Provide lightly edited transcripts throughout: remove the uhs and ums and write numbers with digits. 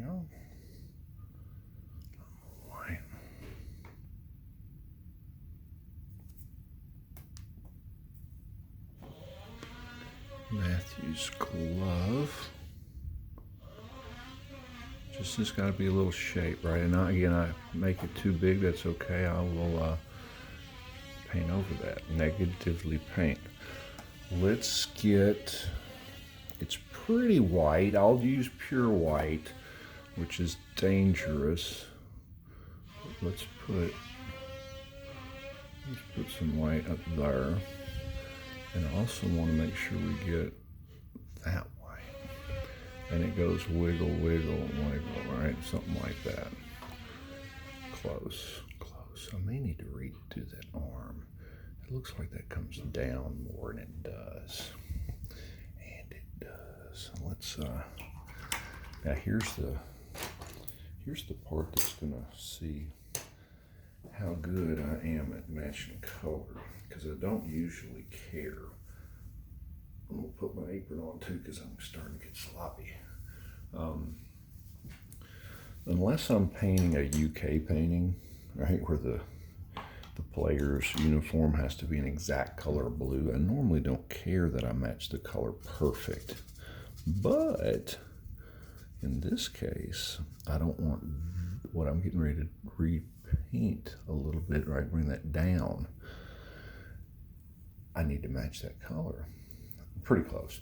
you go. White. Matthew's glove. Just got to be a little shape, right? And again, I make it too big, that's okay. I will paint over that. Negatively paint. Let's get, it's pretty white. I'll use pure white, which is dangerous. Let's put some white up there. And I also want to make sure we get that white. And it goes wiggle, wiggle, wiggle, right? Something like that. Close, close. I may need to redo that arm. It looks like that comes down more than it does. And it does. Let's, now here's the part that's gonna see how good I am at matching color, because I don't usually care. I'm gonna put my apron on too, because I'm starting to get sloppy. Unless I'm painting a UK painting, right, where the player's uniform has to be an exact color blue, I normally don't care that I match the color perfect. But in this case, I don't want what I'm getting ready to repaint a little bit, right, bring that down. I need to match that color. Pretty close.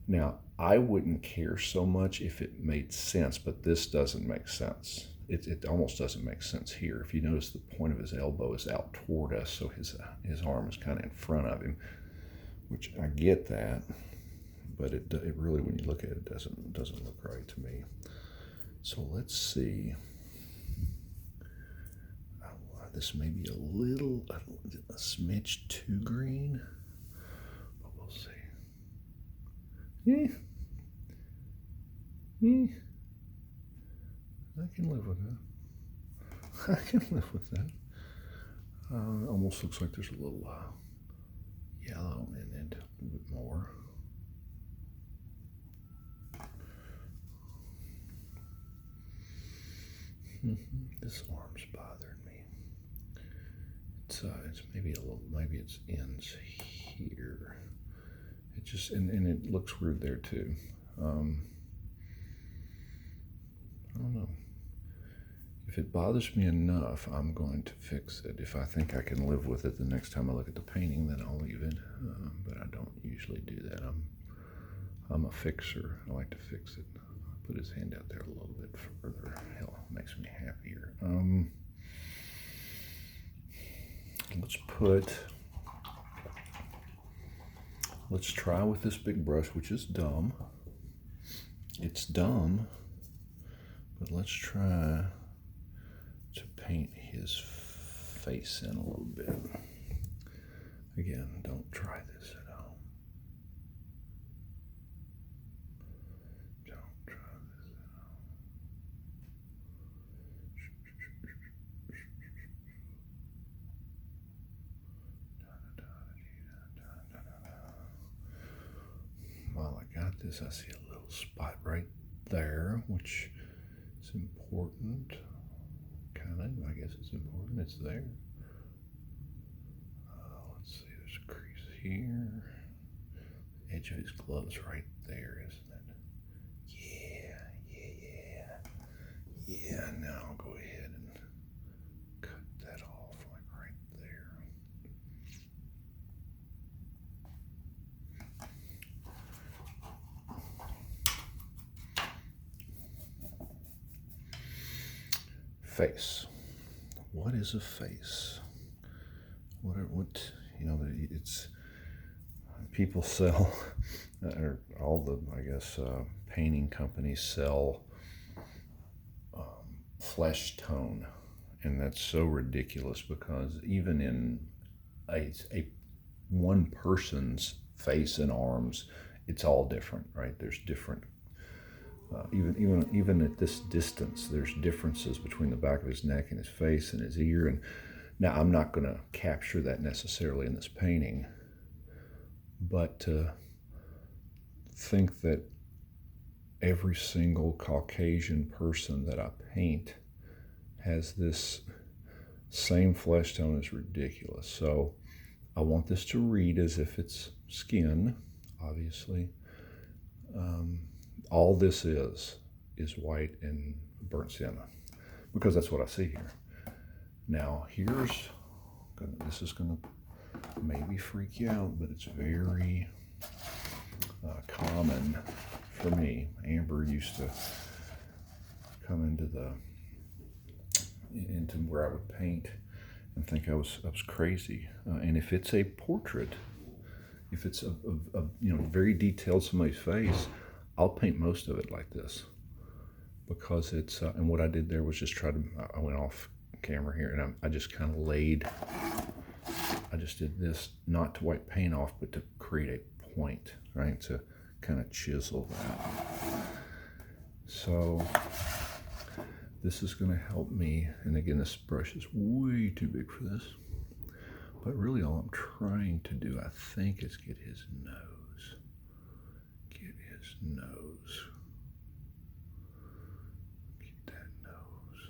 Now, I wouldn't care so much if it made sense, but this doesn't make sense. It almost doesn't make sense here. If you notice, the point of his elbow is out toward us, so his arm is kind of in front of him, which I get that, but it really, when you look at it, it doesn't look right to me. So let's see. This may be a smidge too green, but we'll see. I can live with that. I can live with that. Almost looks like there's a little yellow in it, a little bit more. This arm's bothering me. It's maybe a little, maybe it's ends here. It just, and it looks weird there too. I don't know. If it bothers me enough, I'm going to fix it. If I think I can live with it the next time I look at the painting, then I'll leave it. But I don't usually do that. I'm a fixer. I like to fix it. I'll put his hand out there a little bit further. Hell, makes me happier. Let's try with this big brush, which is dumb. It's dumb, but let's try to paint his face in a little bit. Again, don't try this at home. Don't try this at home. While I got this, I see a little spot right there, which is important. Kind of, I guess it's important. It's there. Let's see, there's a crease here. The edge of his glove's right there, isn't it? Yeah, now I'll go ahead and cut that off, like right there. Face. What is a face? What you know, it's, people sell, or all the, I guess, painting companies sell flesh tone, and that's so ridiculous, because even in a one person's face and arms, it's all different, right? There's different. Even at this distance, there's differences between the back of his neck and his face and his ear. And now I'm not going to capture that necessarily in this painting, but to think that every single Caucasian person that I paint has this same flesh tone. Is ridiculous. So I want this to read as if it's skin, obviously. All this is white and burnt sienna, because that's what I see here. Now this is gonna maybe freak you out, but it's very common for me. Amber used to come into where I would paint and think I was crazy. And if it's a portrait, if it's a very detailed somebody's face, I'll paint most of it like this, because it's and what I did there was just I went off camera here, and I just kind of I just did this not to wipe paint off, but to create a point, right? To kind of chisel that. So this is going to help me. And again, this brush is way too big for this. But really all I'm trying to do, I think, is get his nose. Get his nose. Get that nose.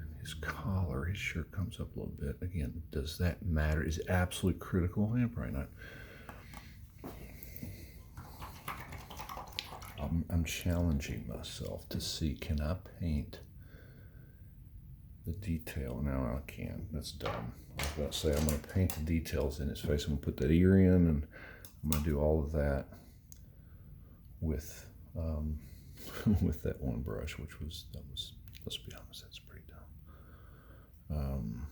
And his collar, his shirt comes up a little bit. Again, does that matter? Is it absolutely critical? Yeah, probably not. I'm challenging myself to see, can I paint the detail? Now I can. That's dumb. I was about to say I'm going to paint the details in his face. I'm going to put that ear in, and I'm going to do all of that with with that one brush, let's be honest, that's pretty dumb.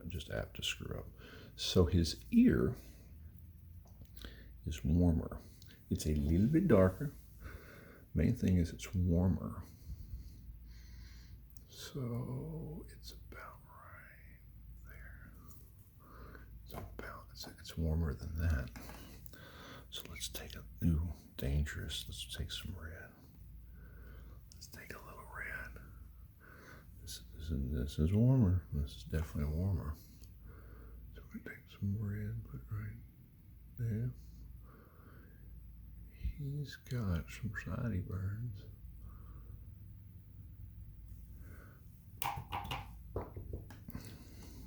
Just apt to screw up. So his ear is warmer. It's a little bit darker. Main thing is it's warmer. So it's about right there. It's warmer than that. So let's take a new dangerous. Let's take some red. Let's take a little red. This is warmer. This is definitely warmer. So we're gonna take some red, put right there. He's got some sideburns.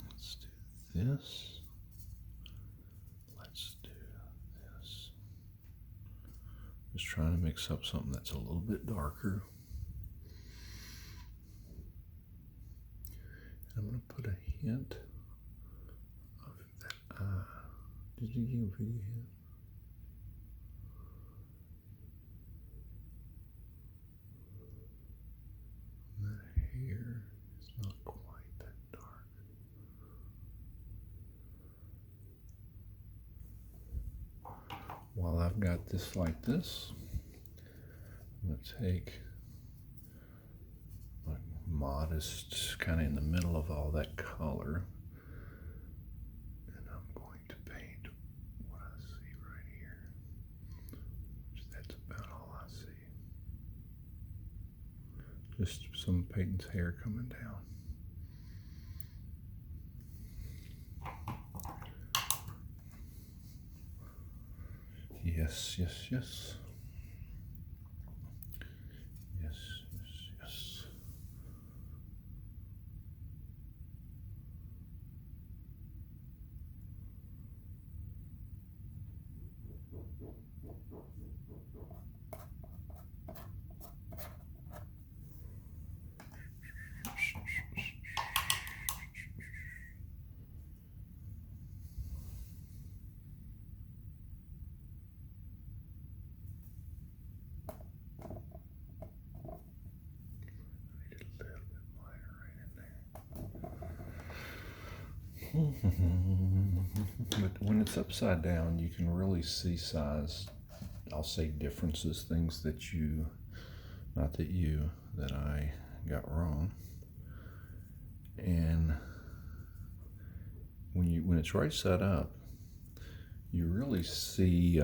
Let's do this. Let's do this. Just trying to mix up something that's a little bit darker. And I'm going to put a hint of that eye. Did you give a pretty hint? Here is not quite that dark. While I've got this like this, I'm going to take a modest, kind of in the middle of all that color, and I'm going to paint what I see right here. That's about all I see. Just some Peyton's hair coming down. Yes, yes, yes. Yes, yes, yes. But when it's upside down, you can really see size, I'll say differences, things that that I got wrong. And when it's right side up, you really see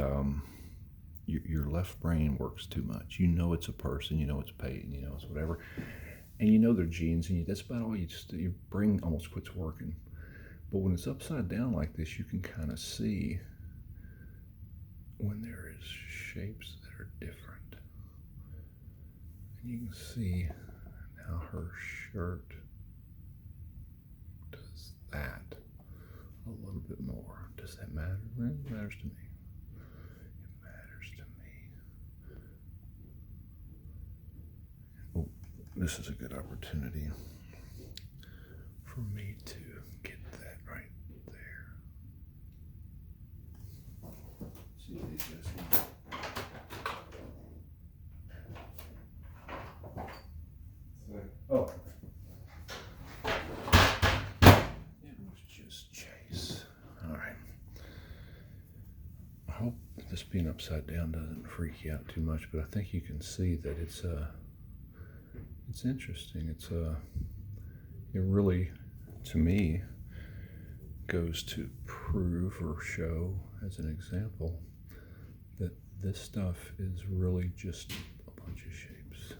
your left brain works too much. You know it's a person, you know it's Peyton, you know it's whatever, and you know their genes, and that's about all. Your brain almost quits working. But when it's upside down like this, you can kind of see when there is shapes that are different. And you can see now her shirt does that a little bit more. Does that matter? It matters to me. It matters to me. Oh, this is a good opportunity for me to get that right there. See if these guys can. Oh. It was just Chase. All right. I hope this being upside down doesn't freak you out too much, but I think you can see that it's interesting. It really, to me, goes to prove or show as an example that this stuff is really just a bunch of shapes.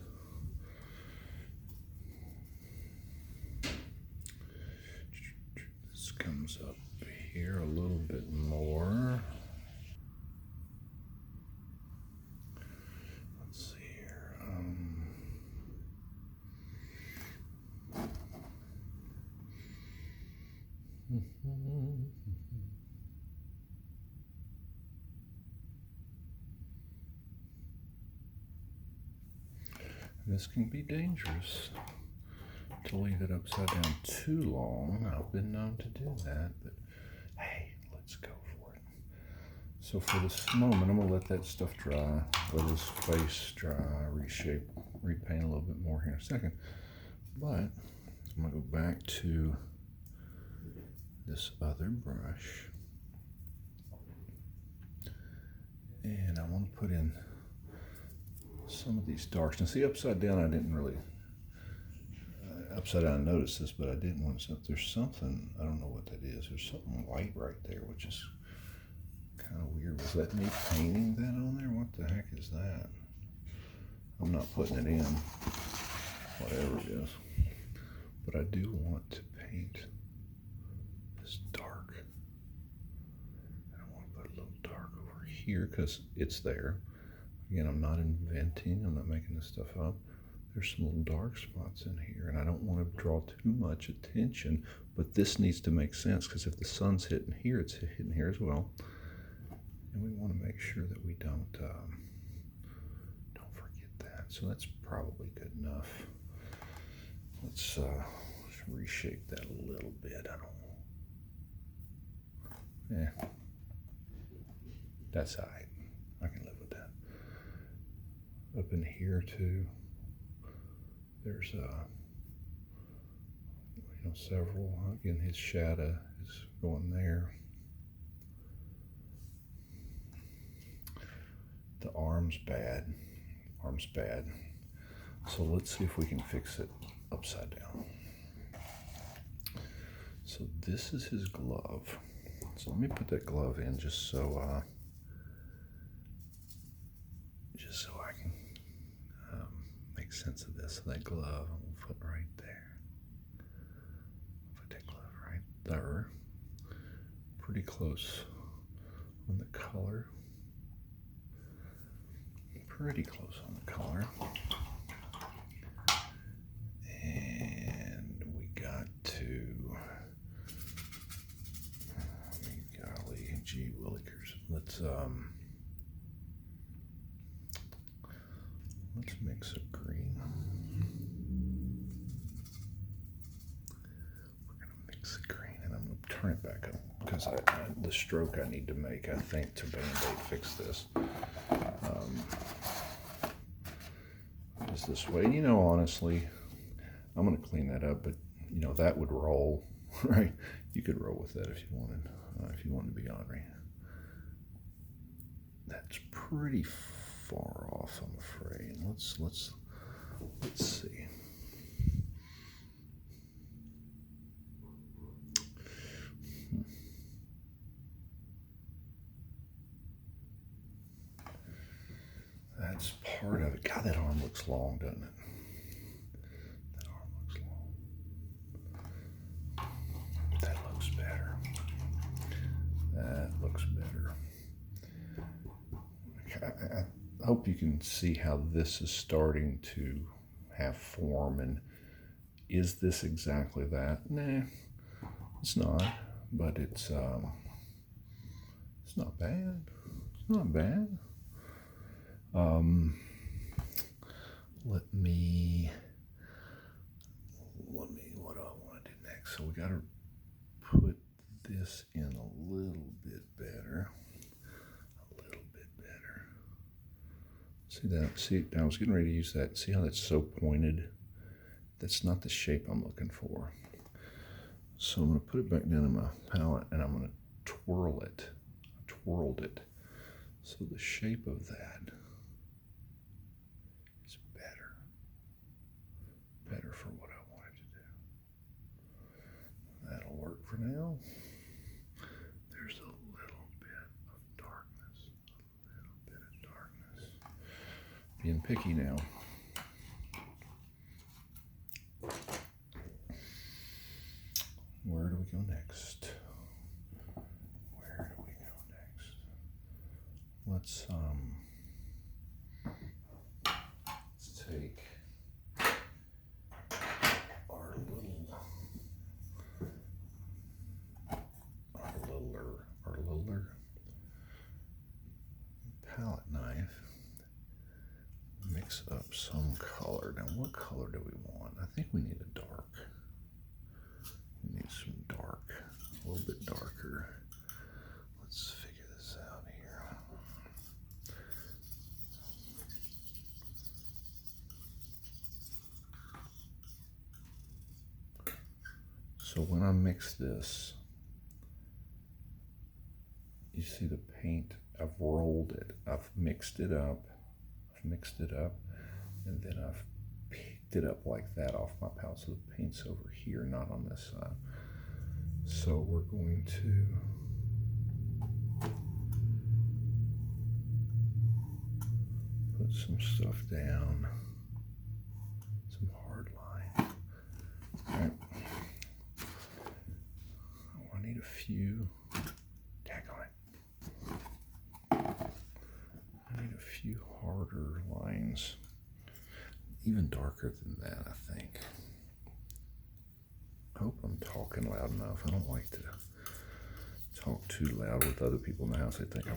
This comes up here a little bit more. Let's see here. This can be dangerous to leave it upside down too long. I've been known to do that, but hey, let's go for it. So for this moment, I'm gonna let that stuff dry, let his face dry, reshape, repaint a little bit more here in a second. But I'm gonna go back to this other brush, and I want to put in some of these darks. Now see, upside down I didn't really, upside down I noticed this, but I didn't want to, there's something, I don't know what that is, there's something white right there, which is kind of weird. Was that me painting that on there? What the heck is that? I'm not putting it in, whatever it is. But I do want to paint this dark. I want to put a little dark over here because it's there. Again, I'm not inventing, I'm not making this stuff up. There's some little dark spots in here, and I don't want to draw too much attention, but this needs to make sense because if the sun's hitting here, it's hitting here as well. And we want to make sure that we don't forget that. So that's probably good enough. Let's reshape that a little bit. That's all right. I can live with that. Up in here too, there's several. Again, his shadow is going there. The arm's bad. So let's see if we can fix it upside down. So this is his glove. So let me put that glove in just so I can make sense of this. So that glove I'm gonna put right there. Put that glove right there. Pretty close on the color. Pretty close on the color. And we got to, golly gee willikers. Let's mix a green. We're gonna mix a green, and I'm gonna turn it back up because the stroke I need to make, I think, to Band-Aid fix this. Is this way. And honestly, I'm going to clean that up, but that would roll, right? You could roll with that if you wanted to be ornery. That's pretty far off, I'm afraid. Let's see. That's part of it. God, that arm looks long, doesn't it? That arm looks long. That looks better. That looks better. I hope you can see how this is starting to have form. And is this exactly that? Nah, it's not, but it's not bad. It's not bad. Let me, what do I want to do next? So we got to put this in a little bit better. See that? See, I was getting ready to use that. See how that's so pointed? That's not the shape I'm looking for. So I'm going to put it back down in my palette and I'm going to twirl it. I twirled it. So the shape of that is better. Better for what I wanted to do. That'll work for now. There's a little bit of darkness. A little bit of darkness. Being picky now. Where do we go next? Where do we go next? Let's take our littler palette knife. Mix up some color. Now, what color do we want? I think we need a dark. We need some dark, a little bit darker. Let's figure this out here. So when I mix this, you see the paint, I've rolled it, I've mixed it up, and then I've picked it up like that off my palette. So the paint's over here, not on this side. So we're going to put some stuff down, some hard lines. All right. Oh, I need a few. Tag on it. I need a few harder lines, even darker than that, I think. I hope I'm talking loud enough. I don't like to talk too loud with other people in the house. They think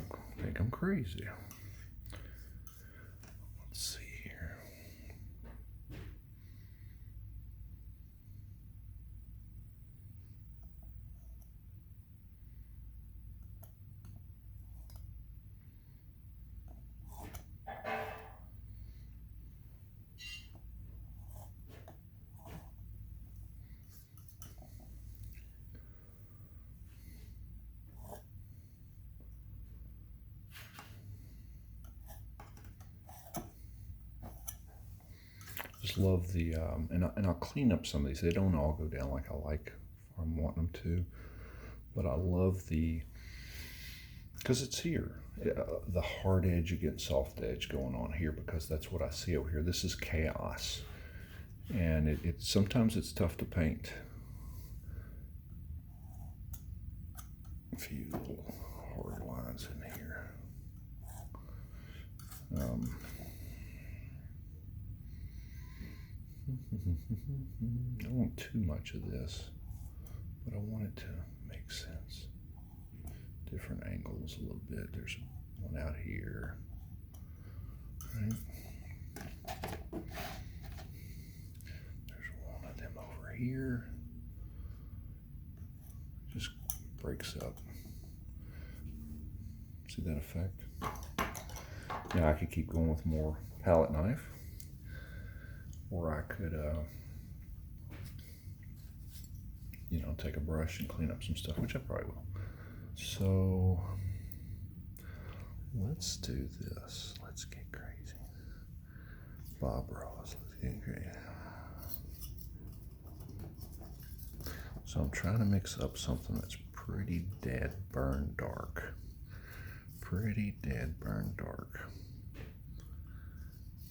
I'm crazy. Let's see here. Just love the, and I'll clean up some of these. They don't all go down like I like, or I'm wanting them to, but I love the, because it's here, the hard edge against soft edge going on here, because that's what I see over here. This is chaos, and it sometimes it's tough to paint. A few little hard lines in here. I don't want too much of this, but I want it to make sense. Different angles a little bit. There's one out here. Right? There's one of them over here. Just breaks up. See that effect? Now I could keep going with more palette knife, or I could, you know, take a brush and clean up some stuff, which I probably will. So let's do this. Let's get crazy. Bob Ross, let's get crazy. So I'm trying to mix up something that's pretty dead burn dark. Pretty dead burn dark.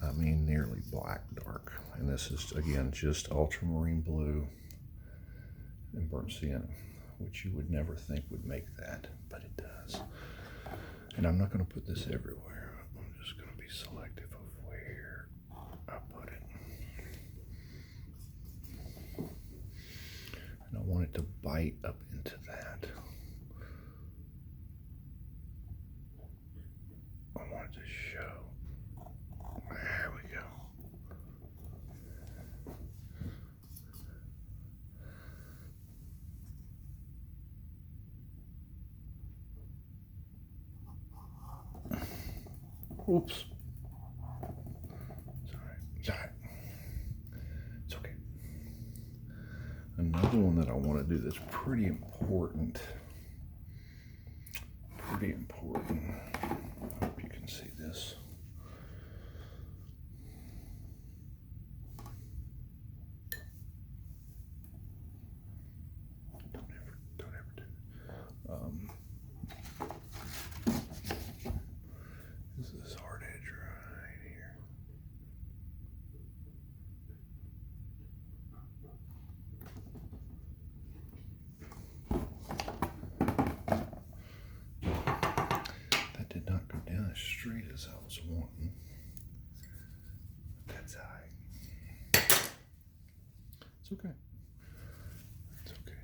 I mean nearly black dark. And this is, again, just ultramarine blue and burnt sienna, which you would never think would make that, but it does. And I'm not going to put this everywhere. bite up into that. I wanted to show. There we go. Oops. Sorry. It's okay. Another one that I want to do that's pretty important. Pretty important. I hope you can see this. Don't ever do it. This is this hard edge right here. That did not go down as straight as I was wanting. That's all right. It's okay. It's okay.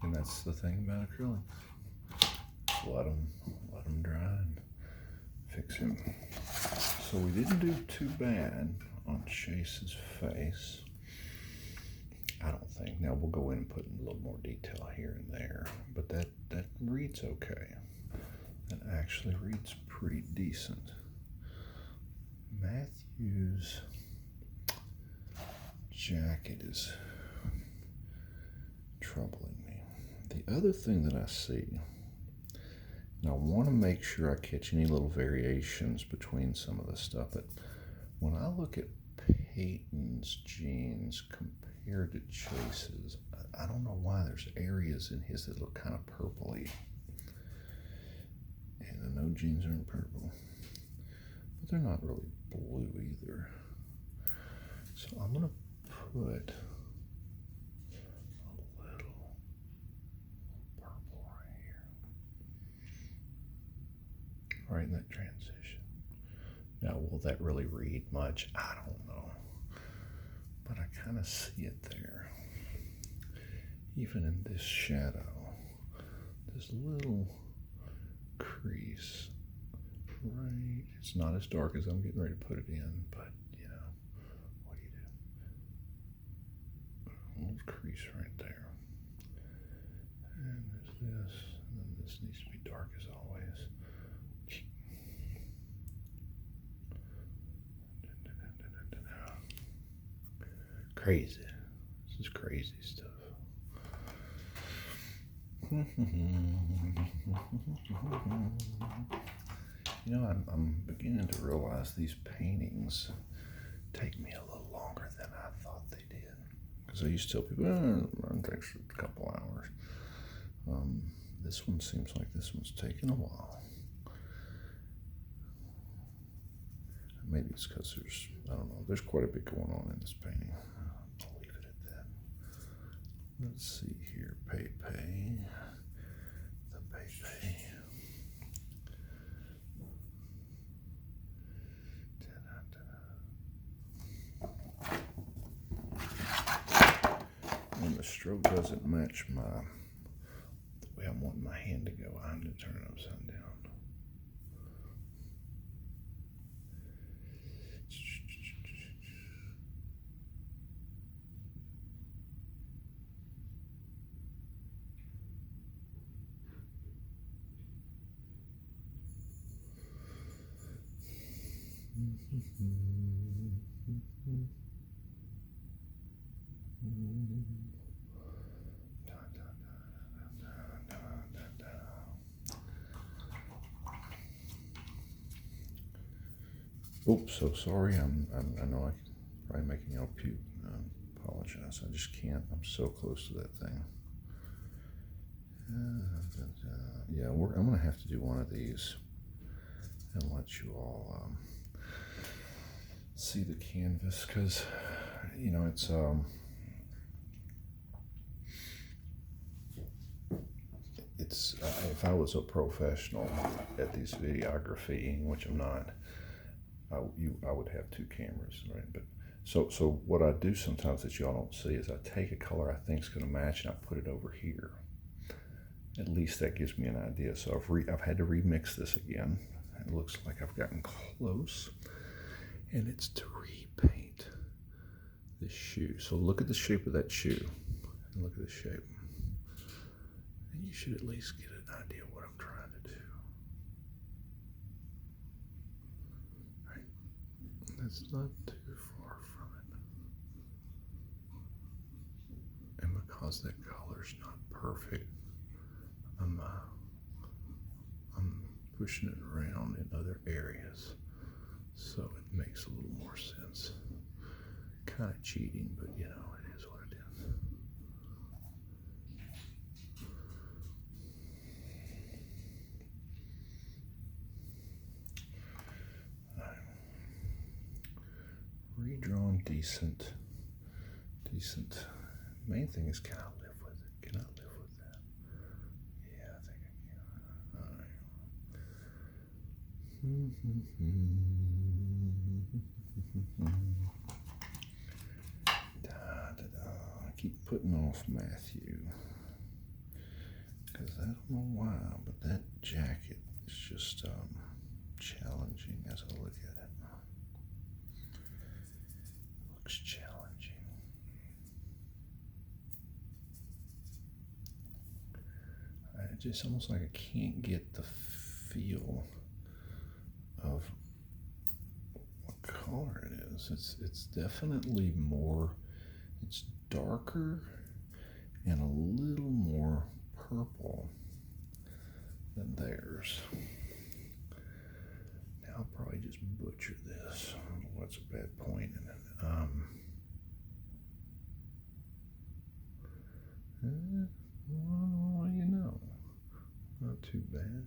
And that's the thing about acrylics. Let them dry and fix him. So we didn't do too bad on Chase's face, I don't think. Now we'll go in and put in a little more detail here and there, but that reads okay. That actually reads pretty decent. Matthew's jacket is troubling me. The other thing that I see, and I want to make sure I catch any little variations between some of the stuff, but when I look at Peyton's jeans compared to Chase's, I don't know why there's areas in his that look kind of purpley. And I know jeans aren't purple, but they're not really blue either. So I'm going to put a little purple right here, right in that transition. Now, will that really read much? I don't know, but I kind of see it there. Even in this shadow, this little crease, right? It's not as dark as I'm getting ready to put it in, but you know, what do you do? A little crease right there. And there's this, and then this needs to be dark as always. Crazy. This is crazy stuff. You know, I'm beginning to realize these paintings take me a little longer than I thought they did. Because I used to tell people, it takes a couple hours. This one seems like this one's taking a while. Maybe it's because I don't know, there's quite a bit going on in this painting. I'll leave it at that. Let's see here, Pepe. The Pepe. When the stroke doesn't match the way I want my hand to go, I'm going to turn it upside down. Oops, so sorry. I know I'm probably making y'all puke. I apologize. I just can't. I'm so close to that thing. Yeah, I'm going to have to do one of these and let you all see the canvas, because, you know, it's if I was a professional at these videography, which I'm not, I would have two cameras, right? But So what I do sometimes that y'all don't see is I take a color I think is going to match and I put it over here. At least that gives me an idea. So I've had to remix this again. It looks like I've gotten close, and it's to repaint this shoe. So look at the shape of that shoe, and look at the shape. And you should at least get an idea of what I'm trying to do. Right. That's not too far from it. And because that color's not perfect, I'm pushing it around in other areas so it makes a little more sense. Kind of cheating, but you know, it is what it is. Redrawn decent. Main thing is, can I live with it? Can I live with that? Yeah, I think I can. All right. I keep putting off Matthew because I don't know why, but that jacket is just challenging as I look at it. Looks challenging. It's just almost like I can't get the feel of what color it is. It's definitely more, it's darker and a little more purple than theirs. Now I'll probably just butcher this. I don't know what's a bad point in it. Well, you know, not too bad.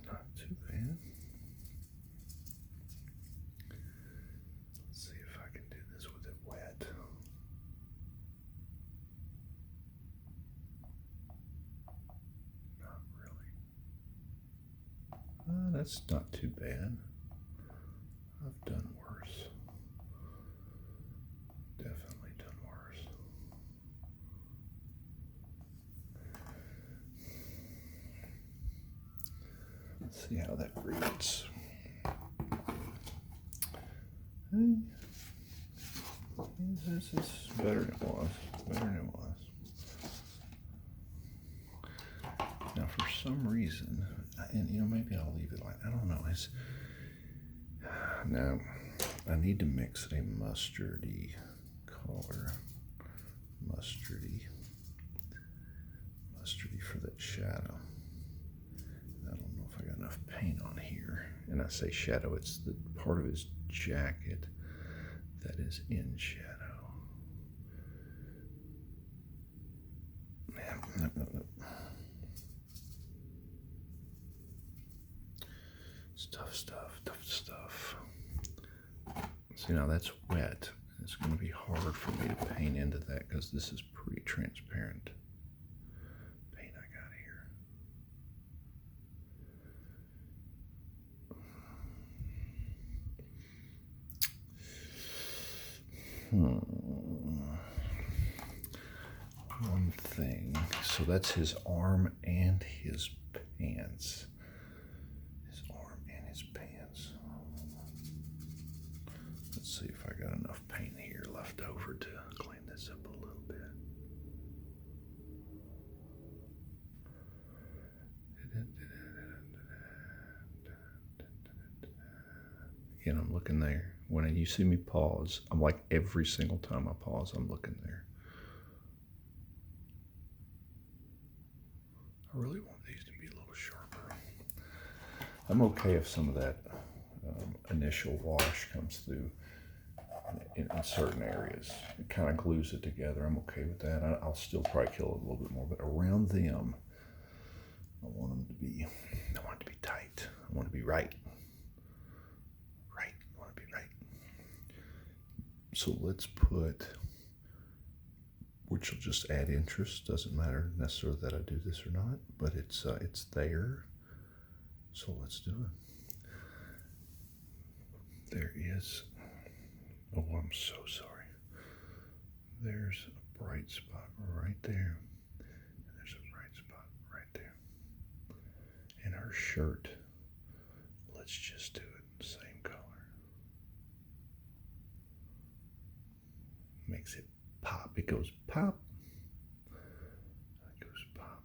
Not too bad. Let's see if I can do this with it wet. Not really. That's not too bad. I've done worse. Definitely done worse. Let's see how that reads. This is better than it was. Better than it was. Now, for some reason, and you know, maybe I'll leave it like, I don't know. Now, I need to mix a mustardy color. Mustardy for that shadow. I don't know if I got enough paint on here. And I say shadow, it's the part of his jacket that is in shadow. No. It's tough stuff. See, now that's wet. It's going to be hard for me to paint into that because this is pretty transparent paint I got here. One thing. So that's his arm and his pants. His arm and his pants. Let's see if I got enough paint here left over to clean this up a little bit. Again, I'm looking there. When you see me pause, I'm like every single time I pause, I'm looking there. I really want these to be a little sharper. I'm okay if some of that initial wash comes through in certain areas. It kind of glues it together. I'm okay with that. I'll still probably kill it a little bit more, but around them, I want it to be tight. I want it to be right. I want it to be right. So let's put which will just add interest. Doesn't matter necessarily that I do this or not, but it's there. So let's do it. There is. Oh, I'm so sorry. There's a bright spot right there. And there's a bright spot right there. And her shirt. Let's just do it same color. Makes it pop. It goes pop. It goes pop.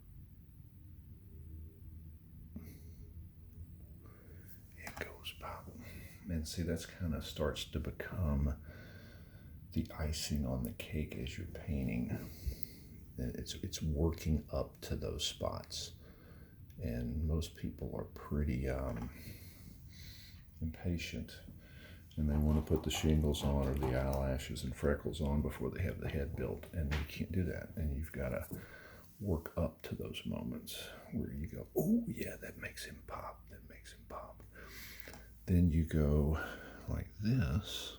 It goes pop. And see, that's kind of starts to become the icing on the cake as you're painting. It's working up to those spots. And most people are pretty impatient, and they want to put the shingles on or the eyelashes and freckles on before they have the head built, and you can't do that. And you've got to work up to those moments where you go, oh yeah, that makes him pop, that makes him pop. Then you go like this.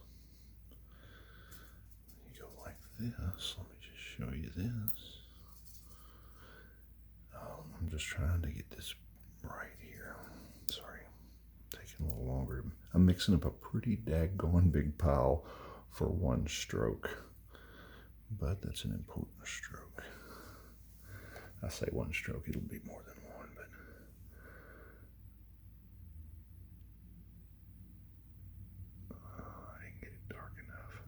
You go like this. Let me just show you this. I'm just trying to get this right here. Sorry, taking a little longer. I'm mixing up a pretty daggone big pile for one stroke, but that's an important stroke. I say one stroke, it'll be more than one, but I didn't get it dark enough.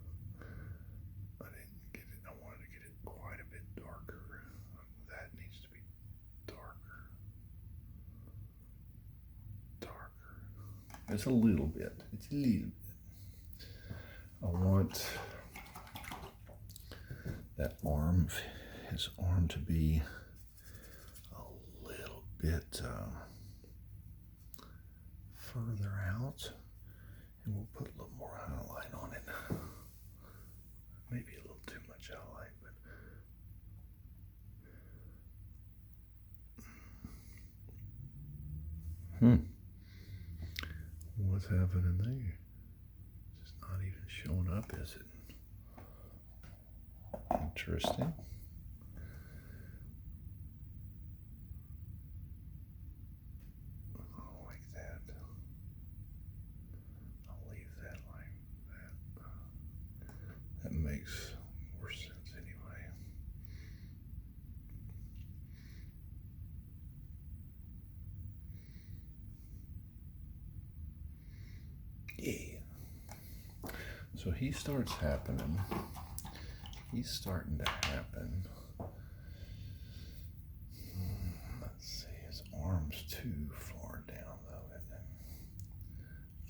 I didn't get it. I wanted to get it quite a bit darker. That needs to be darker. It's a little bit. It's a little bit. I want that arm, his arm, to be a little bit further out, and we'll put a little more highlight on it. Maybe a little too much highlight, but what's happening there? It's not even showing up, is it? Interesting. Like that. I'll leave that like that. That makes more sense anyway. Yeah. So he starts happening. He's starting to happen.